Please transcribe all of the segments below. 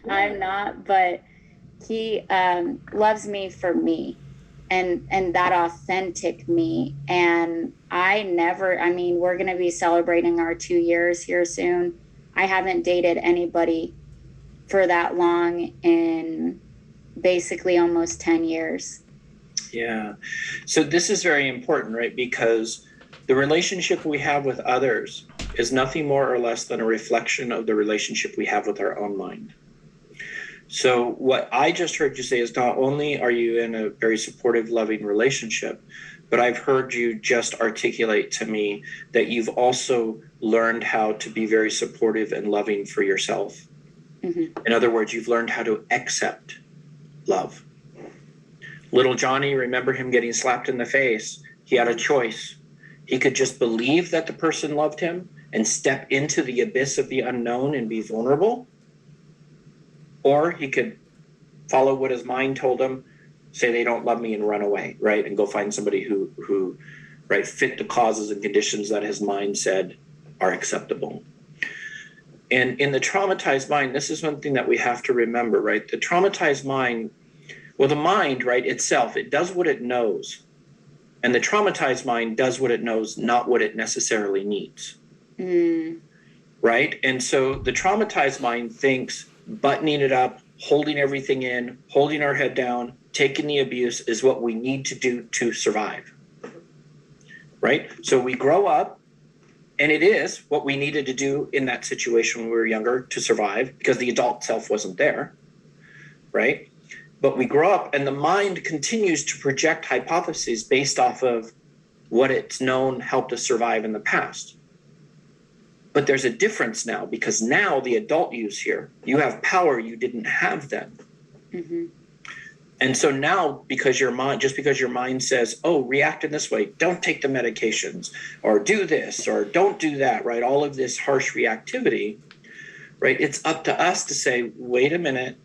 I'm not, but he loves me for me and that authentic me. And I mean, we're going to be celebrating our 2 years here soon. I haven't dated anybody for that long in basically almost 10 years. Yeah. So this is very important, right? Because the relationship we have with others is nothing more or less than a reflection of the relationship we have with our own mind. So what I just heard you say is not only are you in a very supportive, loving relationship, but I've heard you just articulate to me that you've also learned how to be very supportive and loving for yourself. Mm-hmm. In other words, you've learned how to accept love. Little Johnny, remember him getting slapped in the face? He had a choice. He could just believe that the person loved him and step into the abyss of the unknown and be vulnerable. Or he could follow what his mind told him, say they don't love me and run away, right? And go find somebody who right, fit the causes and conditions that his mind said are acceptable. And in the traumatized mind, this is one thing that we have to remember, right? The traumatized mind, well, the mind, right, itself, it does what it knows. And the traumatized mind does what it knows, not what it necessarily needs. Mm. Right? And so the traumatized mind thinks buttoning it up, holding everything in, holding our head down, taking the abuse is what we need to do to survive. Right? So we grow up, and it is what we needed to do in that situation when we were younger to survive because the adult self wasn't there. Right? But we grow up and the mind continues to project hypotheses based off of what it's known helped us survive in the past. But there's a difference now because now the adult you's here. You have power you didn't have then. Mm-hmm. And so now because your mind says, oh, react in this way, don't take the medications or do this or don't do that, right? All of this harsh reactivity, right? It's up to us to say, wait a minute,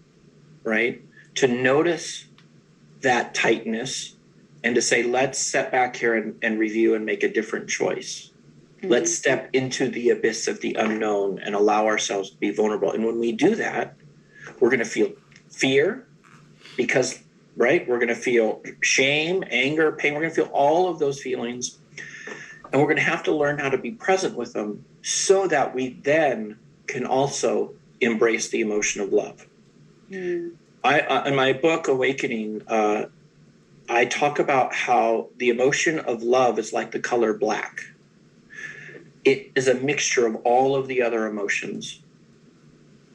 right? To notice that tightness and to say, let's step back here and review and make a different choice. Mm-hmm. Let's step into the abyss of the unknown and allow ourselves to be vulnerable. And when we do that, we're going to feel fear because, right, we're going to feel shame, anger, pain. We're going to feel all of those feelings. And we're going to have to learn how to be present with them so that we then can also embrace the emotion of love. Mm. In my book, Awakening, I talk about how the emotion of love is like the color black. It is a mixture of all of the other emotions,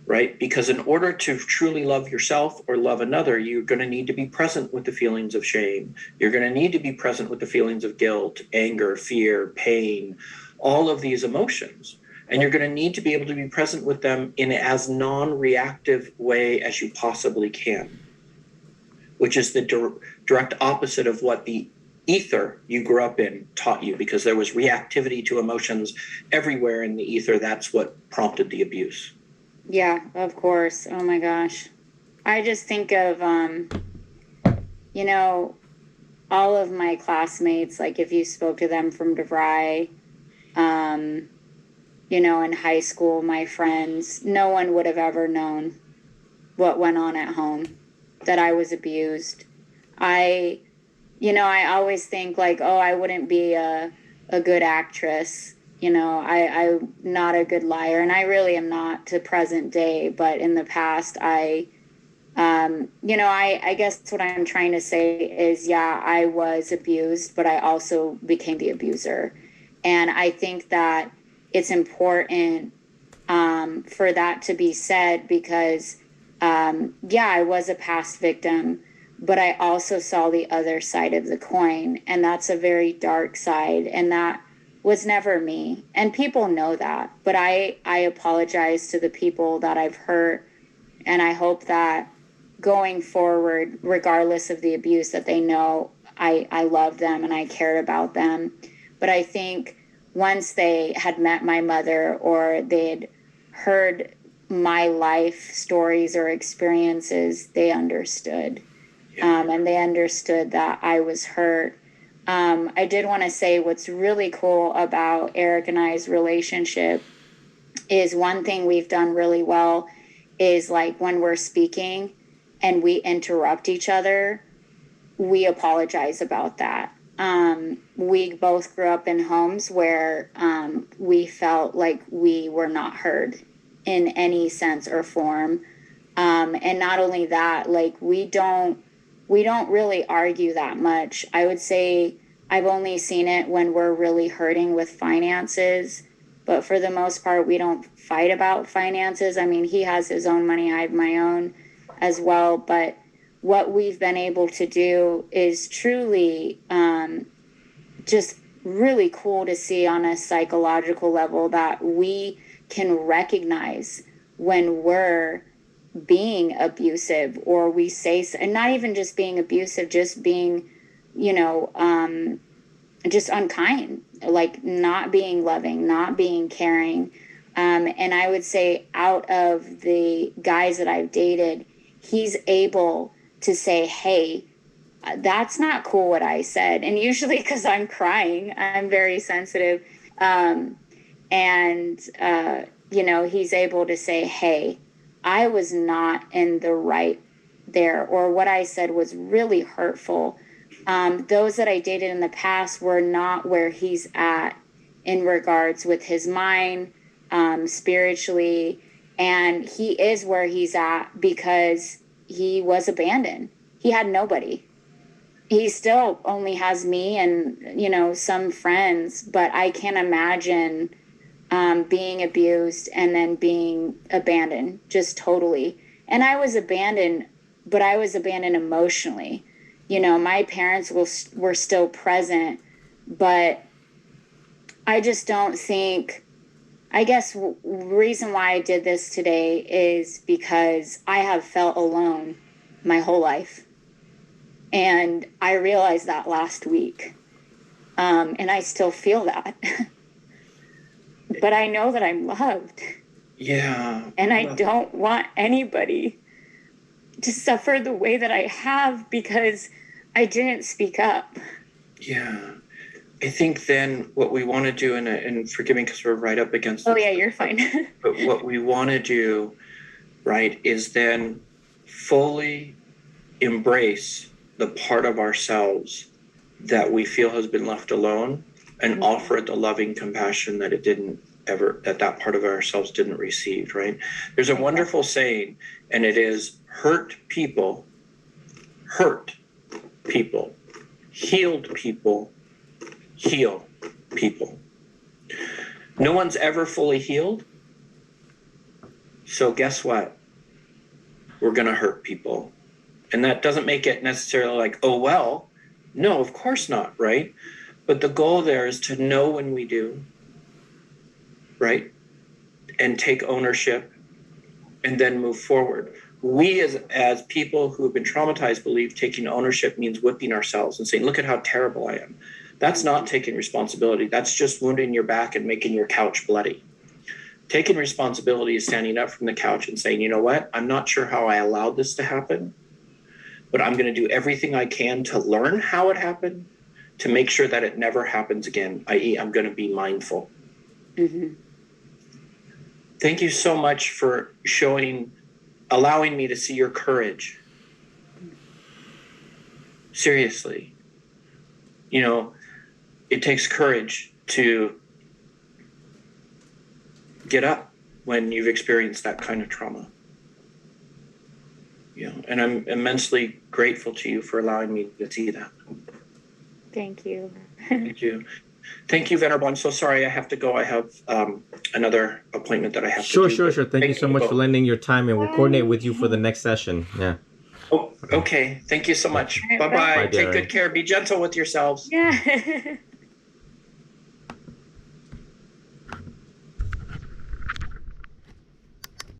right? Because in order to truly love yourself or love another, you're going to need to be present with the feelings of shame. You're going to need to be present with the feelings of guilt, anger, fear, pain, all of these emotions. And you're going to need to be able to be present with them in as non-reactive way as you possibly can, which is the direct opposite of what the ether you grew up in taught you, because there was reactivity to emotions everywhere in the ether. That's what prompted the abuse. Yeah, of course. Oh my gosh. I just think of, all of my classmates, like if you spoke to them from DeVry, in high school, my friends, no one would have ever known what went on at home, that I was abused. I always think like, oh, I wouldn't be a good actress. I'm not a good liar, and I really am not to present day, but in the past, I guess what I'm trying to say is, yeah, I was abused, but I also became the abuser. And I think that it's important for that to be said because, I was a past victim, but I also saw the other side of the coin, and that's a very dark side, and that was never me. And people know that, but I apologize to the people that I've hurt, and I hope that going forward, regardless of the abuse, that they know I love them and I cared about them. But I think once they had met my mother or they'd heard my life stories or experiences, they understood. And they understood that I was hurt. I did want to say what's really cool about Eric and I's relationship is one thing we've done really well is like when we're speaking and we interrupt each other, we apologize about that. We both grew up in homes where we felt like we were not heard in any sense or form. And not only that, like we don't really argue that much. I would say I've only seen it when we're really hurting with finances, but for the most part, we don't fight about finances. I mean, he has his own money, I have my own as well, but what we've been able to do is truly just really cool to see on a psychological level that we can recognize when we're being abusive, or we say, and not even just being abusive, just being, just unkind, like not being loving, not being caring. And I would say out of the guys that I've dated, he's able to say, hey, that's not cool what I said. And usually because I'm crying, I'm very sensitive. He's able to say, hey, I was not in the right there, or what I said was really hurtful. Those that I dated in the past were not where he's at in regards with his mind, spiritually. And he is where he's at because he was abandoned. He had nobody. He still only has me and, some friends, but I can't imagine being abused and then being abandoned just totally. And I was abandoned, but I was abandoned emotionally. My parents were still present, but I just don't think, I guess reason why I did this today is because I have felt alone my whole life. And I realized that last week. And I still feel that. But I know that I'm loved. Yeah. And I don't want anybody to suffer the way that I have because I didn't speak up. Yeah. I think then what we want to do, and forgive me because we're right up against Oh, yeah, you're fine. But what we want to do, right, is then fully embrace the part of ourselves that we feel has been left alone and offer it the loving compassion that that part of ourselves didn't receive, right? There's a wonderful saying, and it is, hurt people, healed people, heal people. No one's ever fully healed. So guess what? We're going to hurt people. And that doesn't make it necessarily like, oh, well, no, of course not, right? But the goal there is to know when we do, right? And take ownership and then move forward. We as people who have been traumatized believe taking ownership means whipping ourselves and saying, look at how terrible I am. That's not taking responsibility. That's just wounding your back and making your couch bloody. Taking responsibility is standing up from the couch and saying, you know what? I'm not sure how I allowed this to happen, but I'm going to do everything I can to learn how it happened, to make sure that it never happens again, i.e. I'm going to be mindful. Mm-hmm. Thank you so much for allowing me to see your courage. Seriously. It takes courage to get up when you've experienced that kind of trauma. And I'm immensely grateful to you for allowing me to see that. Thank you. Thank you. Thank you, Venerable. I'm so sorry I have to go. I have another appointment that I have to do. Sure. Thank you so much for lending your time, and we'll coordinate with you for the next session. Yeah. Oh, okay. Thank you so much. Bye-bye. Take good care. Be gentle with yourselves. Yeah.